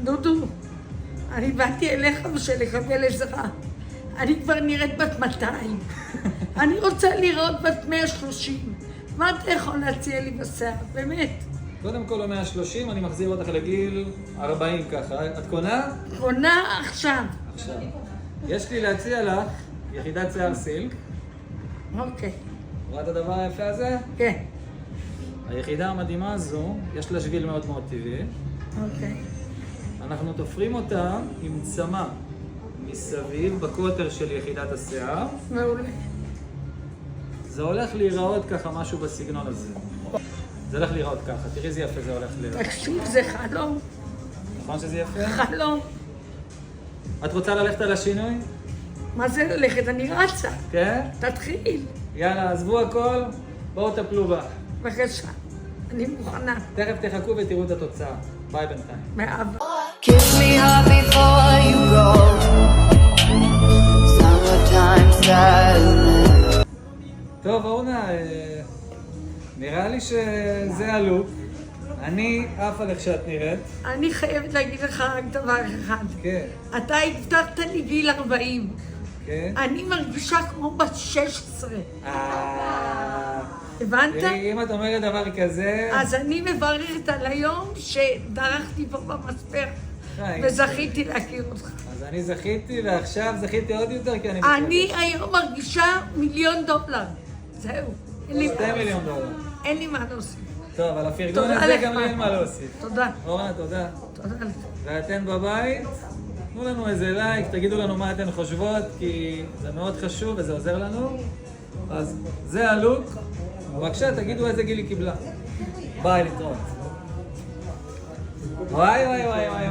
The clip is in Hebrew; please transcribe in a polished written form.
דודו, אני באתי אליך בשביל לקבל עזרה. אני כבר נראית בת 200. אני רוצה לראות בת 130. מה אתה יכול להציע לי בשיער? באמת. קודם כל, 130, אני מחזיר אותך לגיל 40 ככה. את קונה? קונה עכשיו. עכשיו. יש לי להציע לך יחידת שיער סילק. אוקיי. רואה את הדבר היפה הזה? כן. היחידה המדהימה הזו, יש לה שביל מאוד מאוד טבעי. אוקיי. אנחנו תופרים אותה עם צמא מסביב בקוטר של יחידת השיער. מעולה. זה הולך להיראות ככה משהו בסגנון הזה. זה הולך להיראות ככה, תראי איזה יפה זה הולך להיראות. תקשיב, זה חלום. נכון שזה יפה? חלום. את רוצה ללכת על השינוי? מה זה ללכת? אני רצה. כן? תתחיל. יאללה, עזבו הכל, בואו טפלו בה. בבקשה. אני מוכנה. תכף תחכו ותראו את התוצאה. ביי בינתיים. מאהבה. Kiss me hard before you go. Summertime sadness. טוב, אורנה, נראה לי שזה הלוק. אני עף על איך שאת נראית. אני חייבת להגיד לך רק דבר אחד. כן. אתה הבטחת לי גיל 40. כן. אני מרגישה כמו בת 16. הבנת? תראי, אם את אומרת דבר כזה... אז אני מברכת על היום שדרכתי פה במספר חיים. וזכיתי להכיר אותך. אז אני זכיתי, ועכשיו זכיתי עוד יותר כי אני... אני היום מרגישה $1,000,000. זהו. אין לי 2 מיליון דולר. אין לי מה להוסיף. טוב, על הפרגון תודה הזה לך. גם לי אין מה להוסיף. תודה. אורנה, תודה. תודה לך. ואתן בבית, תנו לנו איזה לייק, תגידו לנו מה אתן חושבות, כי זה מאוד חשוב וזה עוזר לנו. אז זה הלוק. בבקשה, תגידו איזה גיל היא קיבלה. ביי, להתראות. וואי וואי וואי וואי